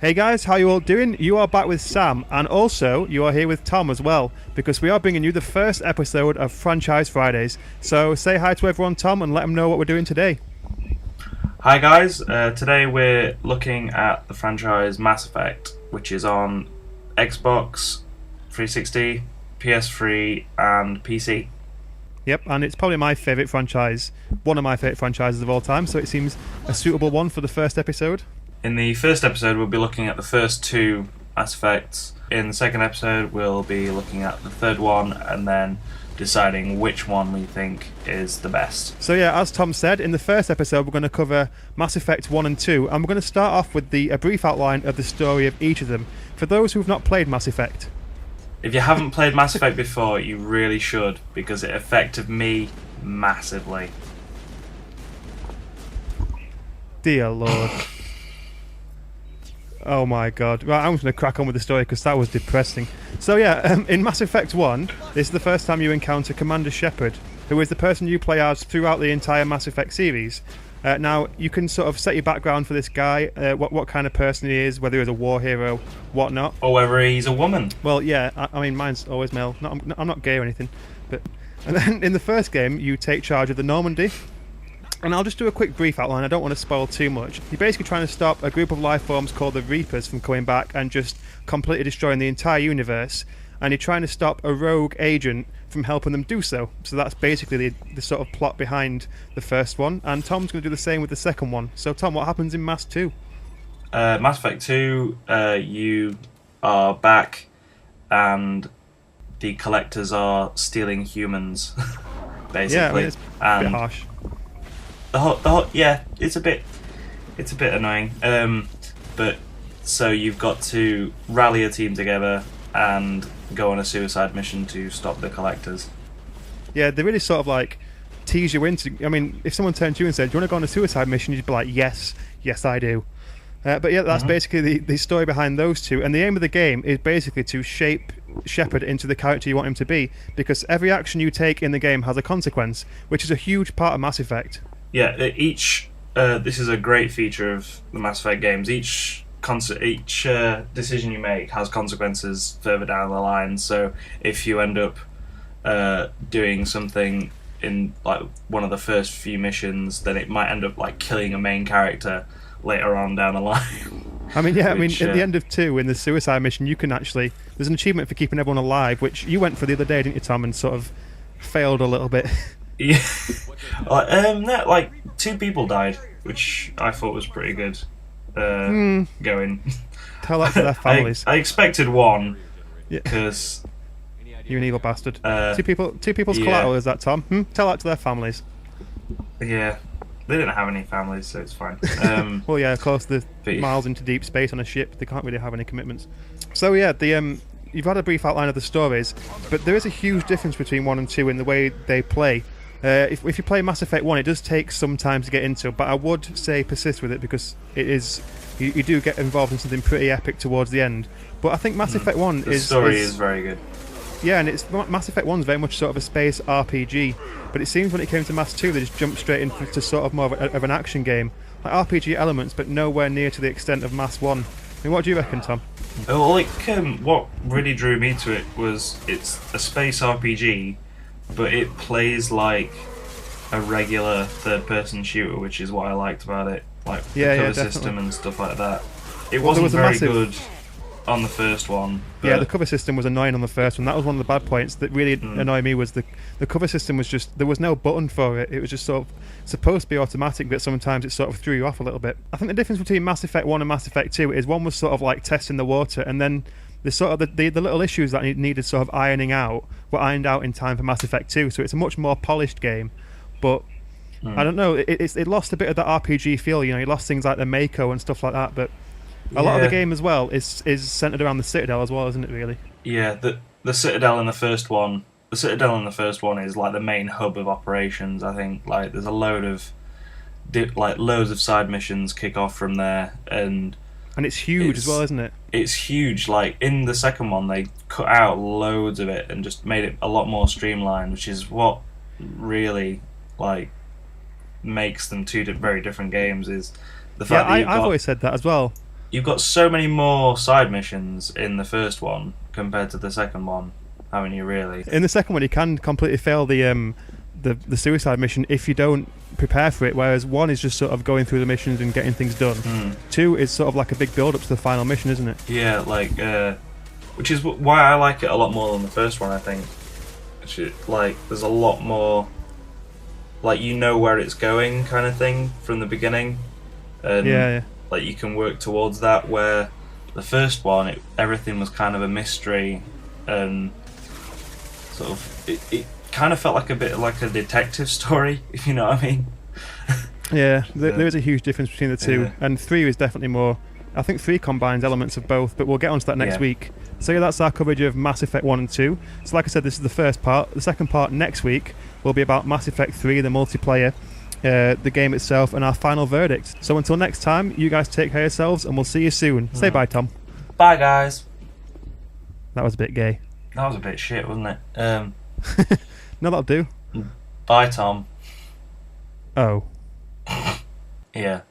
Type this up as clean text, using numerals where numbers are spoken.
Hey guys, how you all doing? You are back with Sam, and also you are here with Tom as well, because we are bringing you the first episode of Franchise Fridays. So say hi to everyone, Tom, and let them know what we're doing today. Hi guys, today we're looking at the franchise Mass Effect, which is on Xbox 360, PS3 and PC. Yep, and it's probably my favourite franchise, one of my favourite franchises of all time, so it seems a suitable one for the first episode. In the first episode we'll be looking at the first two Mass Effects. In the second episode we'll be looking at the third one and then deciding which one we think is the best. So yeah, as Tom said, in the first episode we're going to cover Mass Effect 1 and 2, and we're going to start off with a brief outline of the story of each of them, for those who've not played Mass Effect. If you haven't played Mass Effect before, you really should, because it affected me massively. Dear Lord. Oh my god. Right, I'm just going to crack on with the story because that was depressing. So yeah, in Mass Effect 1, this is the first time you encounter Commander Shepard, who is the person you play as throughout the entire Mass Effect series. Now, you can sort of set your background for this guy, what kind of person he is, whether he's a war hero, whatnot. Or whether he's a woman. Well, yeah, I mean, mine's always male. I'm not gay or anything. And then in the first game, you take charge of the Normandy. And I'll just do a quick brief outline, I don't want to spoil too much. You're basically trying to stop a group of life forms called the Reapers from coming back and just completely destroying the entire universe. And you're trying to stop a rogue agent from helping them do so. So that's basically the sort of plot behind the first one. And Tom's going to do the same with the second one. So Tom, what happens in Mass 2? Mass Effect 2, you are back and the collectors are stealing humans, basically. Yeah, I mean, it's a bit harsh. Yeah, it's a bit annoying. But so you've got to rally a team together and go on a suicide mission to stop the collectors. Yeah, they really sort of like tease you into. I mean, if someone turned to you and said, "Do you want to go on a suicide mission?" you'd be like, "Yes, I do." But yeah, that's basically the story behind those two. And the aim of the game is basically to shape Shepard into the character you want him to be, because every action you take in the game has a consequence, which is a huge part of Mass Effect. Yeah, this is a great feature of the Mass Effect games. Each decision you make has consequences further down the line. So if you end up doing something in like one of the first few missions, then it might end up like killing a main character later on down the line. I mean, yeah, at the end of 2, in the suicide mission, you can actually... There's an achievement for keeping everyone alive, which you went for the other day, didn't you, Tom, and sort of failed a little bit. Yeah. No, like 2 people died, which I thought was pretty good. Going. Tell that to their families. I expected 1, because... You're an evil bastard. 2 people's collateral, is that, Tom? Tell that to their families. Yeah. They didn't have any families, so it's fine. Well, yeah, of course, the miles into deep space on a ship, they can't really have any commitments. So yeah, you've had a brief outline of the stories, but there is a huge difference between 1 and 2 in the way they play. If you play Mass Effect 1, it does take some time to get into, but I would say persist with it, because it is you do get involved in something pretty epic towards the end. But I think Mass Effect 1 the story is very good. Yeah, and Mass Effect 1 is very much sort of a space RPG, but it seems when it came to Mass 2 they just jumped straight into sort of more of an action game. Like RPG elements, but nowhere near to the extent of Mass 1. I mean, what do you reckon, Tom? Well, what really drew me to it was it's a space RPG, but it plays like a regular third-person shooter, which is what I liked about it. Like the cover system and stuff like that. It wasn't very good on the first one. Yeah, the cover system was annoying on the first one. That was one of the bad points that really annoyed me, was the cover system was just... There was no button for it. It was just sort of supposed to be automatic, but sometimes it sort of threw you off a little bit. I think the difference between Mass Effect 1 and Mass Effect 2 is one was sort of like testing the water, and then the sort of the little issues that needed sort of ironing out were ironed out in time for Mass Effect 2, so it's a much more polished game. But I don't know, it lost a bit of that RPG feel, you know, you lost things like the Mako and stuff like that, but a lot of the game as well is centered around the Citadel as well, isn't it, really? Yeah, the Citadel in the first one. The Citadel in the first one is like the main hub of operations. I think like there's a load of loads of side missions kick off from there, and it's huge as well, isn't it? It's huge. Like in the second one, they cut out loads of it and just made it a lot more streamlined, which is what really like makes them two very different games. Is the fact that I've always said that as well. you've got so many more side missions in the first one compared to the second one, haven't you? Really? In the second one, you can completely fail the suicide mission if you don't prepare for it. Whereas 1 is just sort of going through the missions and getting things done. 2 is sort of like a big build up to the final mission, isn't it? Yeah, like which is why I like it a lot more than the first one. I think, like, there's a lot more, like, you know where it's going, kind of thing from the beginning, and Yeah. like you can work towards that. Where the first one, everything was kind of a mystery, and sort of it kind of felt like a bit like a detective story, if you know what I mean. Yeah, there is a huge difference between the two, Yeah. and 3 is definitely more. I think 3 combines elements of both, but we'll get onto that next Yeah. week. So yeah, that's our coverage of Mass Effect 1 and 2. So like I said, this is the first part. The second part next week will be about Mass Effect 3, the multiplayer, the game itself, and our final verdict. So until next time, you guys take care of yourselves, and we'll see you soon. Say bye, Tom. Bye, guys. That was a bit gay. That was a bit shit, wasn't it? No, that'll do. Bye, Tom. Oh. Yeah.